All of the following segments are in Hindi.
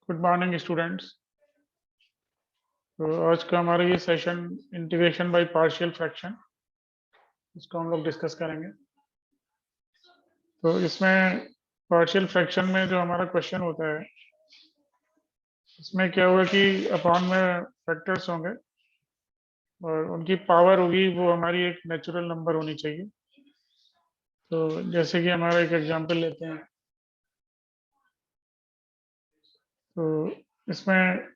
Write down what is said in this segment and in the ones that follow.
Good morning students. तो आज का हमारा ये session integration by partial fraction, इसको हम लोग डिस्कस करेंगे। तो इसमें पार्शियल फ्रैक्शन में जो हमारा क्वेश्चन होता है, इसमें क्या हुआ कि अपॉन में फैक्टर्स होंगे और उनकी पावर होगी, वो हमारी एक नेचुरल नंबर होनी चाहिए। तो जैसे कि हमारा एक एग्जांपल लेते हैं। तो इसमें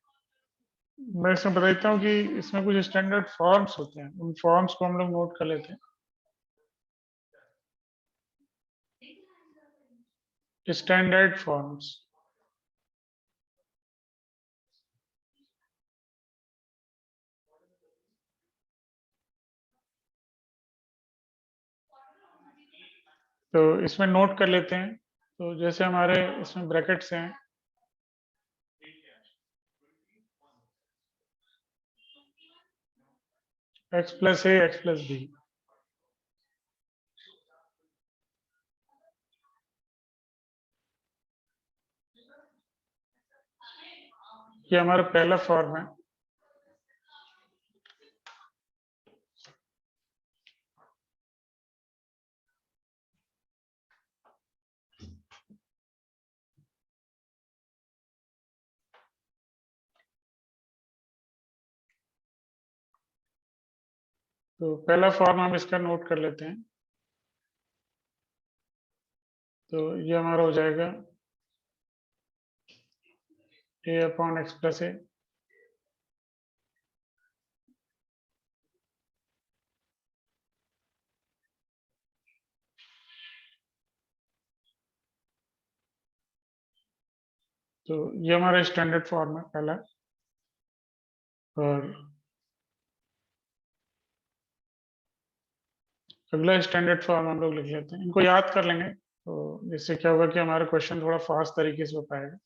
मैं इसमें बता देता हूँ कि इसमें कुछ स्टैंडर्ड फॉर्म्स होते हैं, उन फॉर्म्स को हम लोग नोट कर लेते हैं। स्टैंडर्ड फॉर्म्स, तो इसमें नोट कर लेते हैं। तो जैसे हमारे इसमें ब्रैकेट्स हैं, x प्लस ए एक्स प्लस बी, ये हमारा पहला फॉर्म है। तो पहला फॉर्म हम इसका नोट कर लेते हैं। तो ये हमारा हो जाएगा ए अपॉन एक्स प्लस ए, तो ये हमारा स्टैंडर्ड फॉर्म है पहला। और अगला स्टैंडर्ड फॉर्म हम लोग लिख लेते हैं, इनको याद कर लेंगे तो इससे क्या होगा कि हमारा क्वेश्चन थोड़ा फास्ट तरीके से हो पाएगा।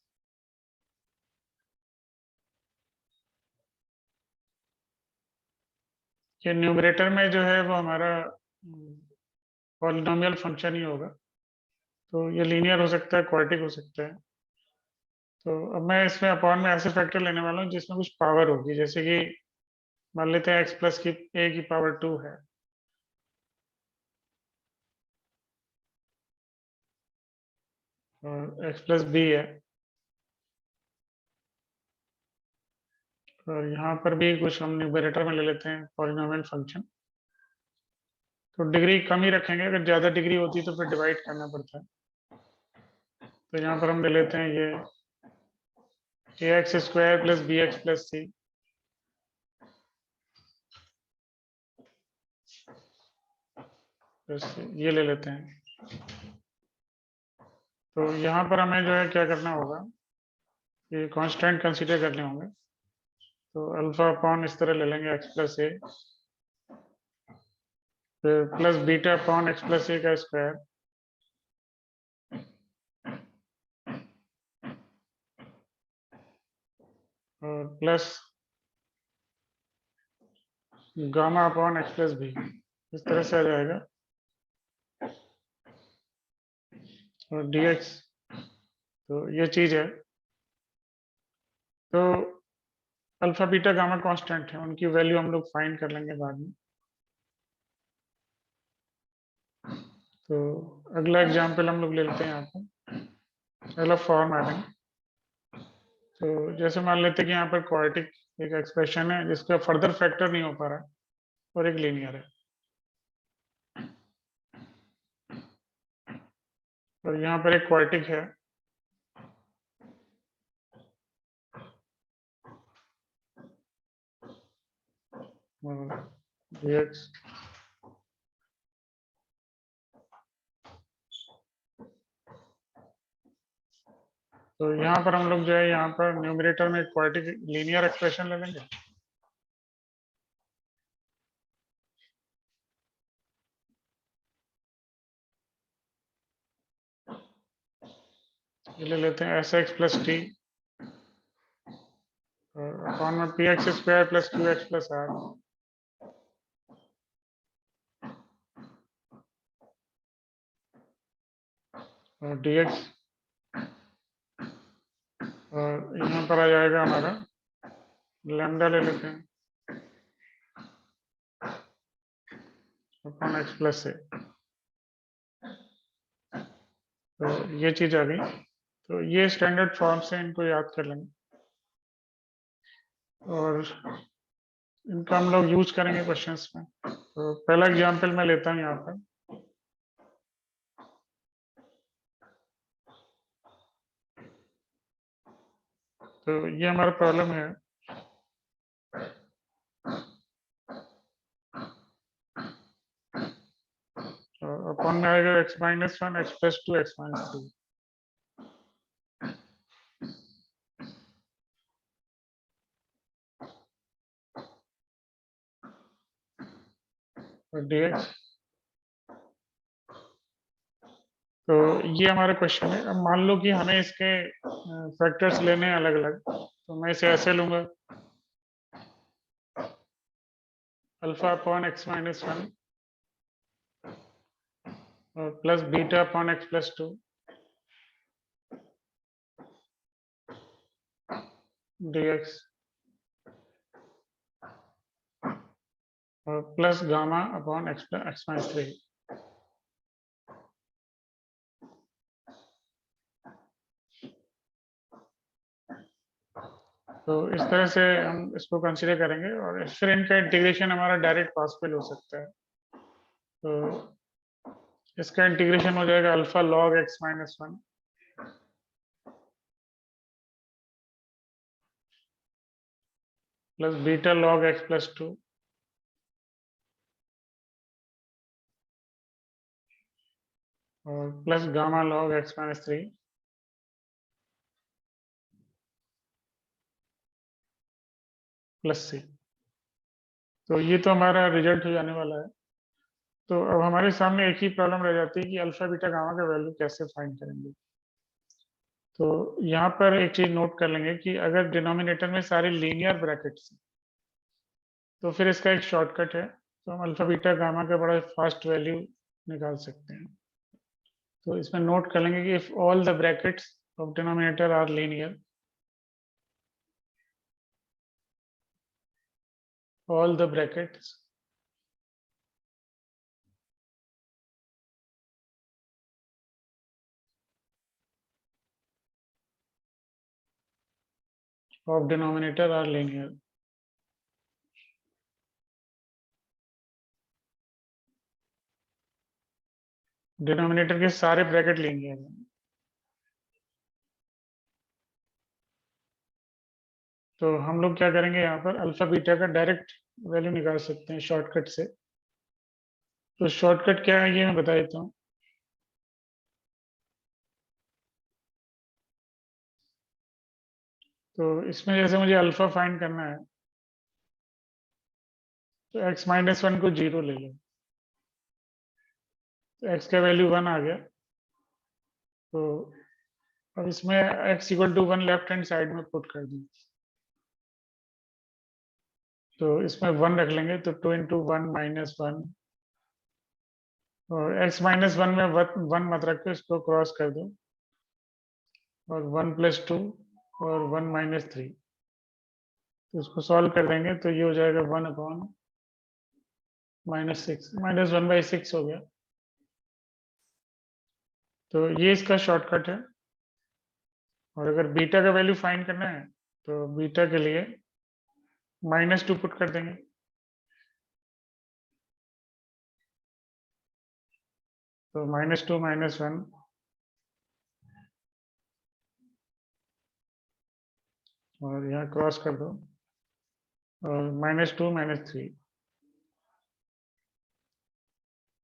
ये न्यूमरेटर में जो है वो हमारा पॉलिनोमियल फंक्शन ही होगा। तो ये लीनियर हो सकता है, क्वाड्रेटिक हो सकता है। तो अब मैं इसमें अपॉन में ऐसे फैक्टर लेने वाला हूँ जिसमें कुछ पावर होगी, जैसे कि मान लेते हैं एक्स प्लस की ए की पावर 2 है, और एक्स प्लस बी है, और यहाँ पर भी कुछ हम न्यूमरेटर में ले लेते हैं पॉलिनोमियल फंक्शन। तो डिग्री कम ही रखेंगे, अगर ज़्यादा डिग्री होती तो फिर डिवाइड करना पड़ता है। तो यहाँ पर हम ले लेते हैं ये A X square plus B X plus C, ये ले लेते हैं। तो यहाँ पर हमें जो है क्या करना होगा, ये कांस्टेंट कंसीडर करने होंगे। तो अल्फा अपॉन इस तरह ले लेंगे एक्स प्लस ए, फिर plus beta upon X plus A का स्क्वायर, और plus gamma upon X plus B, इस तरह से आ जाएगा। और dx, तो ये चीज है। तो अल्फा बीटा गामा कांस्टेंट है, उनकी वैल्यू हम लोग फाइंड कर लेंगे बाद में। तो अगला एग्जांपल हम लोग ले लेते हैं यहाँ पर, अगला फॉर्म आ जाएंगे। तो जैसे मान लेते हैं कि यहाँ पर क्वाड्रेटिक एक एक्सप्रेशन है जिसका फर्दर फैक्टर नहीं हो पा रहा और एक लीनियर है, और यहाँ पर एक क्वाड्रेटिक है। dx, तो यहाँ पर हम लोग जो है यहाँ पर न्यूमरेटर में क्वाड्रेटिक लीनियर एक्सप्रेशन ले लेंगे। ये ले लेते हैं एस एक्स प्लस टी, और अपॉन में P X square plus Q X plus R, और dx और यहाँ पर आ जाएगा हमारा लैम्डा ले लेते हैं अपॉन एक्स प्लस ए। तो ये चीज आ गई। तो ये स्टैंडर्ड फॉर्म से इनको याद कर लेंगे और इनका हम लोग यूज करेंगे क्वेश्चंस में। तो पहला एग्जांपल मैं लेता हूँ यहाँ पर। तो ये हमारा प्रॉब्लम है। अपॉन में आएगा x-1 x+2 x-3। और dx। तो ये हमारा क्वेश्चन है। अब मान लो कि हमें इसके फैक्टर्स लेने हैं अलग अलग, तो मैं इसे ऐसे लूंगा अल्फा अपॉन x-1 और plus beta upon x+2 dx और प्लस गामा अपॉन x-3। तो इस तरह से हम इसको कंसीडर करेंगे और फिर इनका इंटीग्रेशन हमारा डायरेक्ट पॉसिबल हो सकता है। तो इसका इंटीग्रेशन हो जाएगा alpha log x-1 plus beta log x+2 और plus gamma log x-3 plus c। तो ये तो हमारा रिजल्ट हो जाने वाला है। तो अब हमारे सामने एक ही प्रॉब्लम रह जाती है कि अल्फा बीटा गामा का वैल्यू कैसे फाइंड करेंगे। तो यहाँ पर एक चीज नोट कर लेंगे कि अगर डिनोमिनेटर में सारे लीनियर ब्रैकेट्स हैं तो फिर इसका एक शॉर्टकट है। तो हम अल्फा बीटा गामा का बड़ा फास्ट वैल्यू निकाल सकते हैं। तो इसमें नोट कर लेंगे कि if all the brackets of denominator are linear, all the brackets of denominator are linear। Denominator के सारे ब्रैकेट लीनियर हैं। तो हम लोग क्या करेंगे, यहाँ पर अल्फा बीटा का डायरेक्ट वैल्यू निकाल सकते हैं शॉर्टकट से। तो शॉर्टकट क्या है ये मैं बता देता हूँ। तो इसमें जैसे मुझे अल्फा फाइंड करना है तो x-1 को 0 ले लो। तो x का वैल्यू 1 आ गया। तो अब इसमें x=1 लेफ्ट हैंड साइड में पुट कर दूँ। तो इसमें 1 रख लेंगे तो 2 × 1 - 1 और x-1 में 1 मत रख के इसको क्रॉस कर दो और 1 + 2 और 1 - 3। तो इसको सॉल्व कर देंगे तो ये हो जाएगा 1/-6 -1/6 हो गया। तो ये इसका शॉर्टकट है। और अगर बीटा का वैल्यू फाइंड करना है तो बीटा के लिए -2 पुट कर देंगे। तो -2 - 1 और यहाँ क्रॉस कर दो और -2 - 3।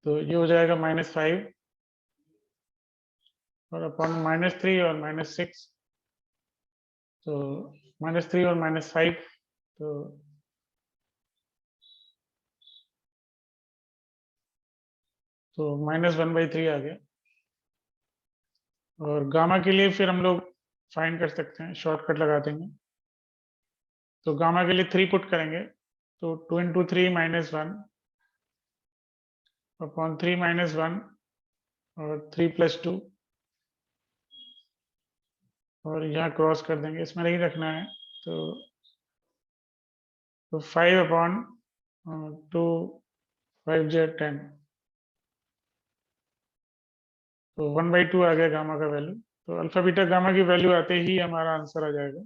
तो ये हो जाएगा -5 और अपॉन -3 और -6। तो -3 और -5 तो -1/3 आ गया। और गामा के लिए फिर हम लोग फाइंड कर सकते हैं, शॉर्टकट लगा देंगे। तो गामा के लिए 3 पुट करेंगे तो 2 × 3 - 1 अपॉन 3 - 1 और 3 + 2 और यहाँ क्रॉस कर देंगे, इसमें नहीं रखना है। तो 5/2, 5/10, तो 1/2 आ गया गामा का वैल्यू। तो अल्फा बीटा गामा की वैल्यू आते ही हमारा आंसर आ जाएगा।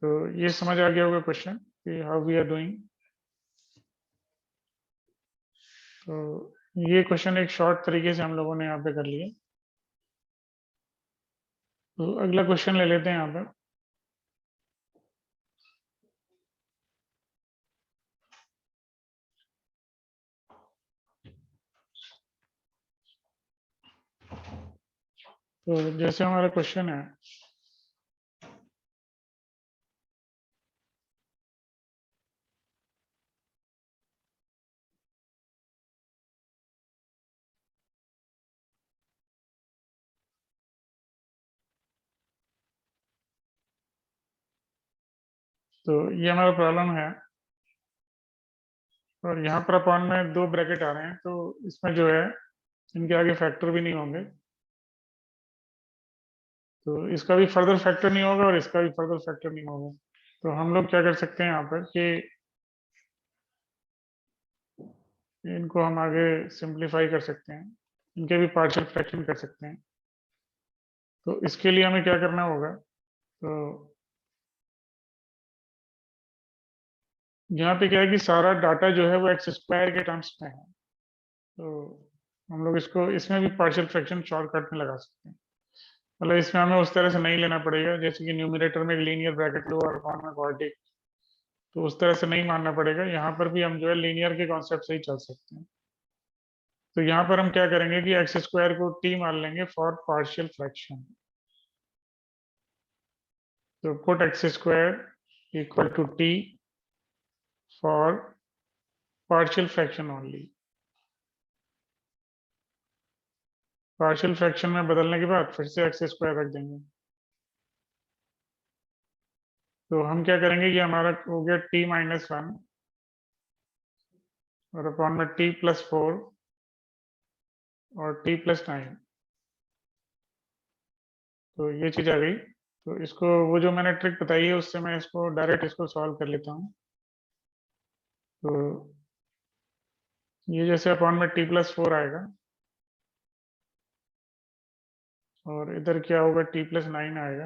तो ये समझ आ गया होगा क्वेश्चन कि हाउ वी आर डूइंग। तो ये क्वेश्चन एक शॉर्ट तरीके से हम लोगों ने यहाँ पे कर लिया। तो अगला क्वेश्चन ले लेते हैं यहाँ पे। तो जैसे हमारा क्वेश्चन है, तो ये हमारा प्रॉब्लम है और यहाँ पर अपॉन में 2 ब्रैकेट आ रहे हैं, तो इसमें जो है इनके आगे फैक्टर भी नहीं होंगे। तो इसका भी फर्दर फैक्टर नहीं होगा और इसका भी फर्दर फैक्टर नहीं होगा। तो हम लोग क्या कर सकते हैं यहाँ पर कि इनको हम आगे सिंप्लीफाई कर सकते हैं, इनके भी पार्शियल फ्रैक्शन कर सकते हैं। तो इसके लिए हमें क्या करना होगा, तो यहाँ पे क्या है कि सारा डाटा जो है वो एक्स स्क्वायर के टर्म्स में है। तो हम लोग इसको इसमें भी पार्शियल फ्रैक्शन शॉर्टकट में लगा सकते हैं। मतलब इसमें हमें उस तरह से नहीं लेना पड़ेगा, जैसे कि न्यूमरेटर में एक लीनियर ब्रैकेट लो और अपॉन में क्वाड्रेटिक, तो उस तरह से नहीं मानना पड़ेगा। यहाँ पर भी हम जो है लीनियर के कॉन्सेप्ट से ही चल सकते हैं। तो यहाँ पर हम क्या करेंगे कि एक्स स्क्वायर को टी मान लेंगे फॉर पार्शियल फ्रैक्शन। तो put X square equal to T for partial fraction only. Partial fraction में बदलने के बाद फिर से एक्स स्क्वायर रख देंगे। तो हम क्या करेंगे कि हमारा हो गया t-1 और अपॉन में t+4 और t+9। तो ये चीज आ गई। तो इसको वो जो मैंने ट्रिक बताई है उससे मैं इसको डायरेक्ट इसको सॉल्व कर लेता हूँ। तो ये जैसे अपॉन में t+4 आएगा और इधर क्या होगा, t+9 आएगा।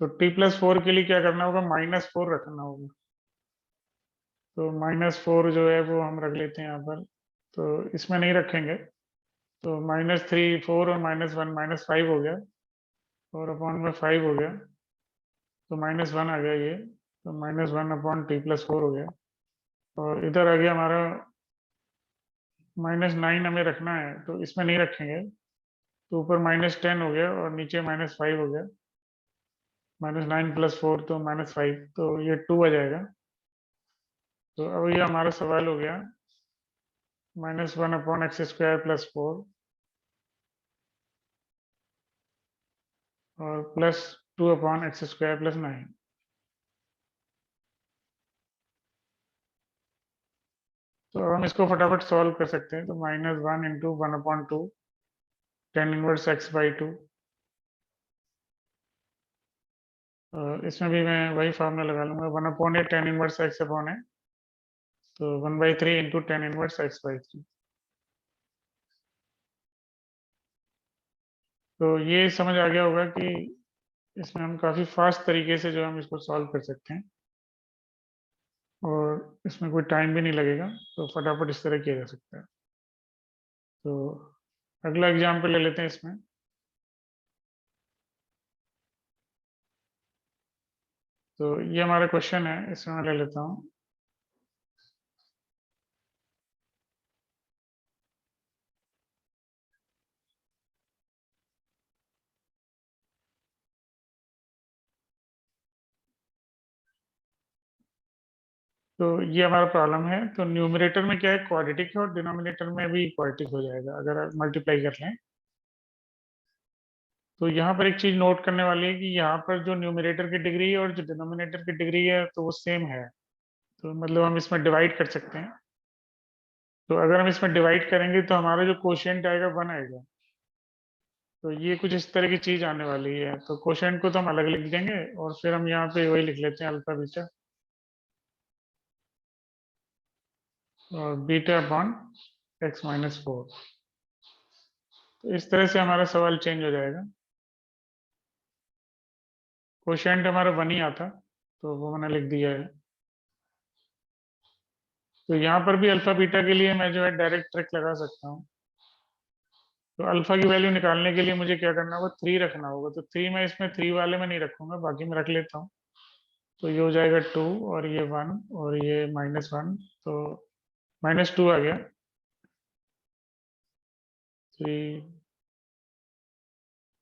तो t+4 के लिए क्या करना होगा, -4 रखना होगा। तो -4 जो है वो हम रख लेते हैं यहाँ पर, तो इसमें नहीं रखेंगे। तो -3 4 और -1 -5 हो गया और अपॉन में 5 हो गया। तो -1 आ गया ये। तो -1/t+4 हो गया और इधर आ गया हमारा -9 हमें रखना है, तो इसमें नहीं रखेंगे। तो ऊपर -10 हो गया और नीचे -5 हो गया। -9 + 4 तो -5, तो ये 2 आ जाएगा। तो अब ये हमारा सवाल हो गया -1/x² + 4 और +2/x² + 9। तो अब हम इसको फटाफट सॉल्व कर सकते हैं। तो -1 × 1/2 tan−1x/2। इसमें भी मैं वही फार्मूला लगा लूंगा, 1/8 tan−1x/a। तो 1/3 × tan−1x/3। तो ये समझ आ गया होगा कि इसमें हम काफी फास्ट तरीके से जो हम इसको सॉल्व कर सकते हैं और इसमें कोई टाइम भी नहीं लगेगा। तो फटाफट इस तरह किया जा सकता है। तो अगला एग्जाम्पल ले लेते हैं इसमें। तो ये हमारा क्वेश्चन है, इसमें मैं ले लेता हूँ। तो ये हमारा प्रॉब्लम है। तो न्यूमरेटर में क्या है, क्वाड्रेटिक है और डिनोमिनेटर में भी क्वाड्रेटिक हो जाएगा अगर मल्टीप्लाई कर लें। तो यहाँ पर एक चीज नोट करने वाली है कि यहाँ पर जो न्यूमरेटर की डिग्री है और जो डिनोमिनेटर की डिग्री है तो वो सेम है। तो मतलब हम इसमें डिवाइड कर सकते हैं। तो अगर हम इसमें डिवाइड करेंगे तो हमारा जो कोशिएंट आएगा 1 आएगा। तो ये कुछ इस तरह की चीज आने वाली है, तो कोशेंट को तो हम अलग लिख देंगे और फिर हम यहाँ पे वही लिख लेते हैं अल्फा बीटा, और बीटा अपॉन x-4। तो इस तरह से हमारा सवाल चेंज हो जाएगा। कोशेंट हमारा 1 ही आता, तो वो मैंने लिख दिया है। तो यहाँ पर भी अल्फा बीटा के लिए मैं जो है डायरेक्ट ट्रिक लगा सकता हूँ। तो अल्फा की वैल्यू निकालने के लिए मुझे क्या करना होगा, 3 रखना होगा। तो 3 मैं इसमें 3 वाले में नहीं रखूंगा, बाकी मैं रख लेता हूँ। तो ये हो जाएगा 2 और ये 1 और ये -1, तो -2 आ गया। 3,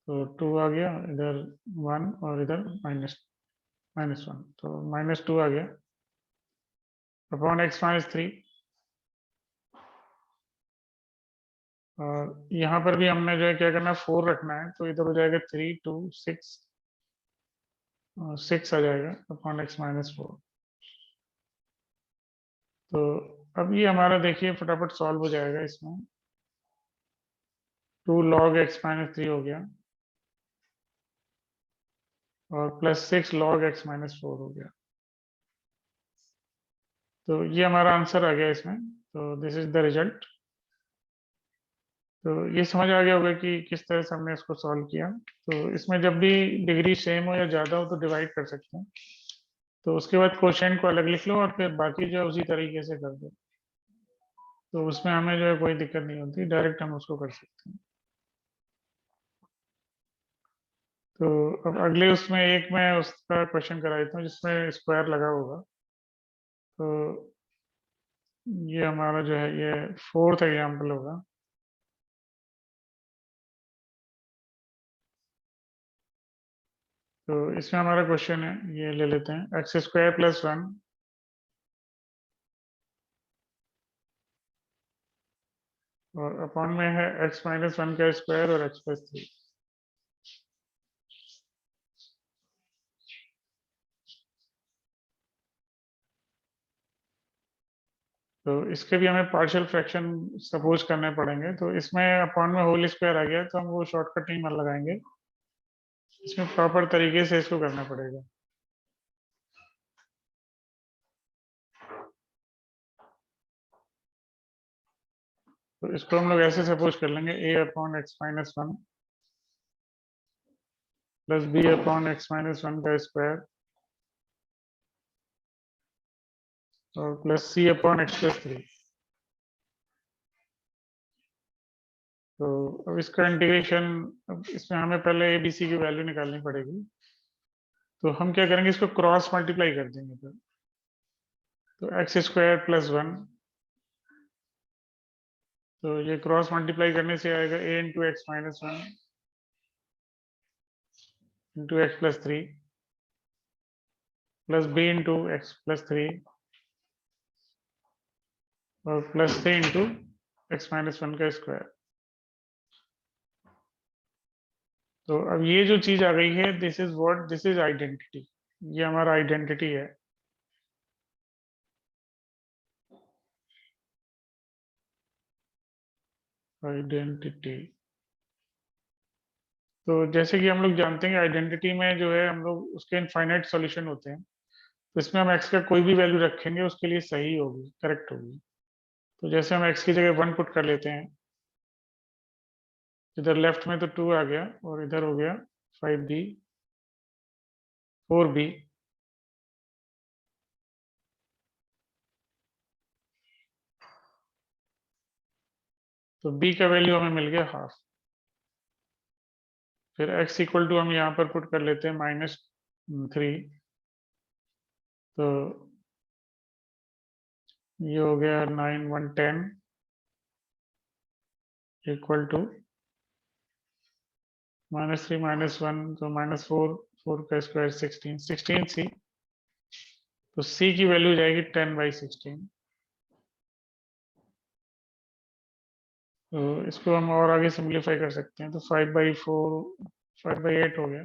तो 2 आ गया, इधर 1 और इधर -1, तो -2 आ गया अपॉन x-3। और यहाँ पर भी हमने जो है क्या करना है, 4 रखना है। तो इधर हो जाएगा 3, 2, 6, 6 आ जाएगा अपॉन x-4। तो अब ये हमारा देखिए फटाफट सॉल्व हो जाएगा इसमें। 2 log x-3 हो गया और +6 log x-4 हो गया। तो ये हमारा आंसर आ गया इसमें। तो दिस इज द रिजल्ट। तो ये समझ आ गया होगा कि किस तरह से हमने इसको सॉल्व किया। तो इसमें जब भी डिग्री सेम हो या ज़्यादा हो तो डिवाइड कर सकते हैं। तो उसके बाद क्वोशिएंट को अलग लिख लो और फिर बाकी जो है उसी तरीके से कर दो। तो उसमें हमें जो है कोई दिक्कत नहीं होती, डायरेक्ट हम उसको कर सकते हैं। तो अब अगले उसमें एक मैं उसका क्वेश्चन करा देता हूँ जिसमें स्क्वायर लगा होगा। तो ये हमारा जो है ये 4th एग्जाम्पल होगा। तो इसमें हमारा क्वेश्चन है, ये ले लेते हैं x² + 1 और अपॉन में है x-1 का स्क्वायर और x+3। तो इसके भी हमें पार्शियल फ्रैक्शन सपोज करने पड़ेंगे। तो इसमें अपॉन में होल स्क्वायर आ गया, तो हम वो शॉर्टकट नहीं लगाएंगे, इसमें प्रॉपर तरीके से इसको करना पड़ेगा। तो इसको हम लोग ऐसे सपोज कर लेंगे, a/x-1 प्लस b/x-1 का स्क्वायर और प्लस c/x+3। तो अब इसका इंटीग्रेशन, अब इसमें हमें पहले a b c की वैल्यू निकालनी पड़ेगी। तो हम क्या करेंगे, इसको क्रॉस मल्टीप्लाई कर देंगे फिर। तो x² + 1, तो ये क्रॉस मल्टीप्लाई करने से आएगा a × x-1 × x+3 plus b × x+3 और प्लस c × x-1 का स्क्वायर। तो अब ये जो चीज आ गई है, दिस इज आइडेंटिटी। ये हमारा आइडेंटिटी है। आइडेंटिटी, तो जैसे कि हम लोग जानते हैं कि आइडेंटिटी में जो है हम लोग उसके इनफाइनाइट सॉल्यूशन होते हैं। तो इसमें हम x का कोई भी वैल्यू रखेंगे उसके लिए सही होगी, करेक्ट होगी। तो जैसे हम x की जगह 1 पुट कर लेते हैं, इधर लेफ्ट में तो 2 आ गया और इधर हो गया 5b 4b। तो b का वैल्यू हमें मिल गया हाफ। फिर x इक्वल टू हम यहाँ पर पुट कर लेते हैं -3। तो ये हो गया 9 1 10 इक्वल टू -3 -1, तो -4, 4 का स्क्वायर 16 सी। तो c की वैल्यू जाएगी 10/16। तो इसको हम और आगे सिंप्लीफाई कर सकते हैं। तो 5/4 5/8 हो गया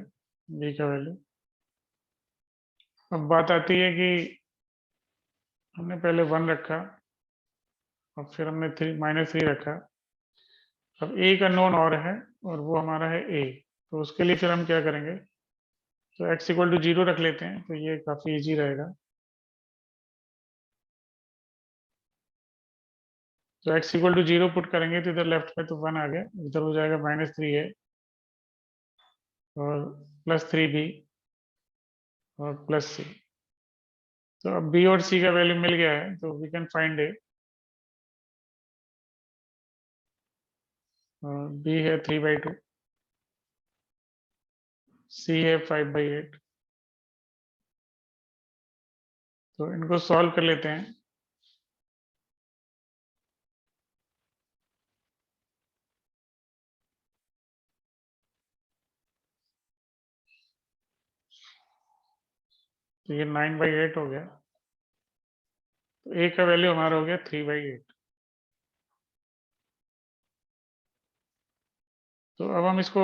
b का वैल्यू। अब बात आती है कि हमने पहले 1 रखा और फिर हमने -3 रखा। अब एक अननोन और है और वो हमारा है ए। तो उसके लिए फिर हम क्या करेंगे, तो x इक्वल टू 0 रख लेते हैं, तो ये काफी इजी रहेगा। तो x इक्वल टू 0 पुट करेंगे तो इधर लेफ्ट में तो 1 आ गया, इधर हो जाएगा -3a और +3b और +c। तो अब b और c का वैल्यू मिल गया है, तो we can find a। b है 3/2, c है 5/8। तो इनको सॉल्व कर लेते हैं। तो ये 9/8 हो गया, तो a का वैल्यू हमारा हो गया 3/8। तो अब हम इसको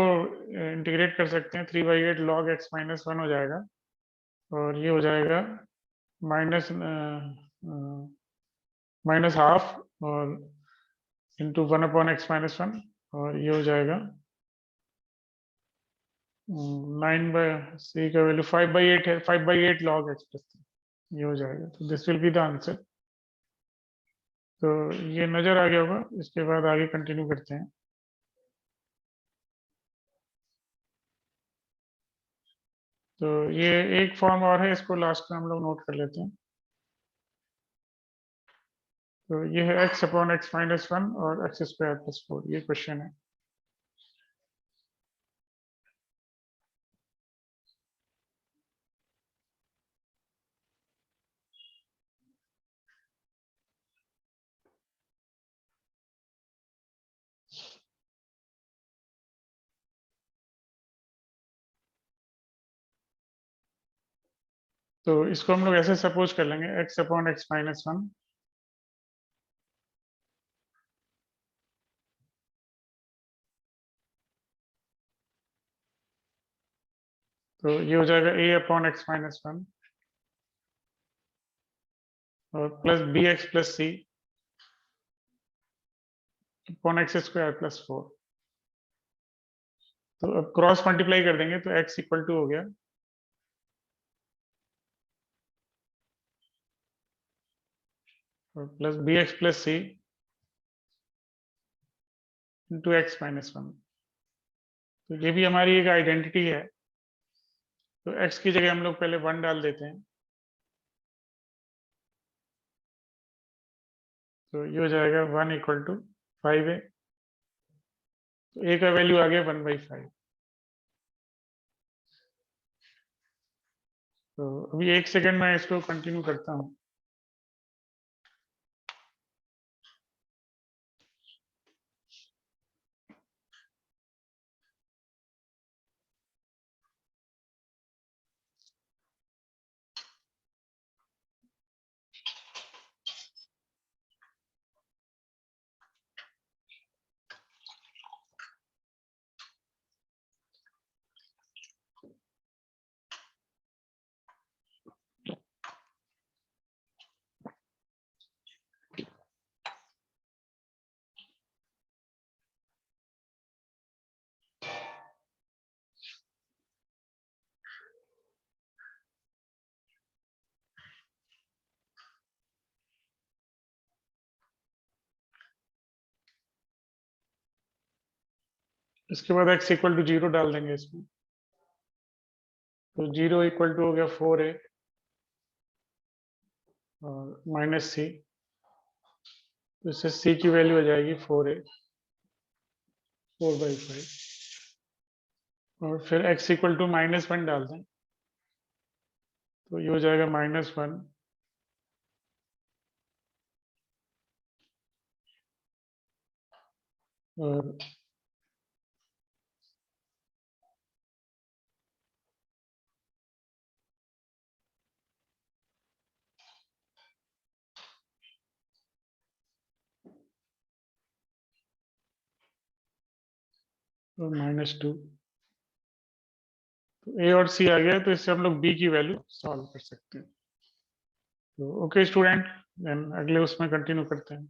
इंटीग्रेट कर सकते हैं, 3/8 log x-1 हो जाएगा, और ये हो जाएगा माइनस हाफ और इंटू 1/x-1, और ये हो जाएगा 9/c का वैल्यू 5/8 है, 5/8 log x+3, ये हो जाएगा। तो this will be the answer. तो ये नजर आ गया होगा, इसके बाद आगे कंटिन्यू करते हैं। तो ये एक फॉर्म और है, इसको लास्ट में हम लोग नोट कर लेते हैं। तो ये है x/x-1 और x² + 4, ये क्वेश्चन है। तो इसको हम लोग ऐसे सपोज कर लेंगे, x/x-1। तो ये हो जाएगा a/x-1 और प्लस bx+c x² + 4। तो अब क्रॉस मल्टीप्लाई कर देंगे, तो x इक्वल टू हो गया और प्लस bx+c इंटू x-1। तो ये भी हमारी एक आइडेंटिटी है। तो x की जगह हम लोग पहले 1 डाल देते हैं, तो ये हो जाएगा 1 इक्वल टू 5a। तो a का वैल्यू आ गया 1/5। तो अभी 1 सेकंड में इसको कंटिन्यू करता हूँ। इसके बाद x इक्वल टू 0 डाल देंगे इसमें। तो 0 इक्वल टू हो गया 4a और -c। तो इससे c की वैल्यू हो जाएगी 4a 4/5। और फिर x इक्वल टू -1 डाल दें, तो ये हो जाएगा -1 और -2। तो a और c आ गया, तो इससे हम लोग b की वैल्यू सॉल्व कर सकते हैं। तो ओके स्टूडेंट, देन अगले उसमें कंटिन्यू करते हैं।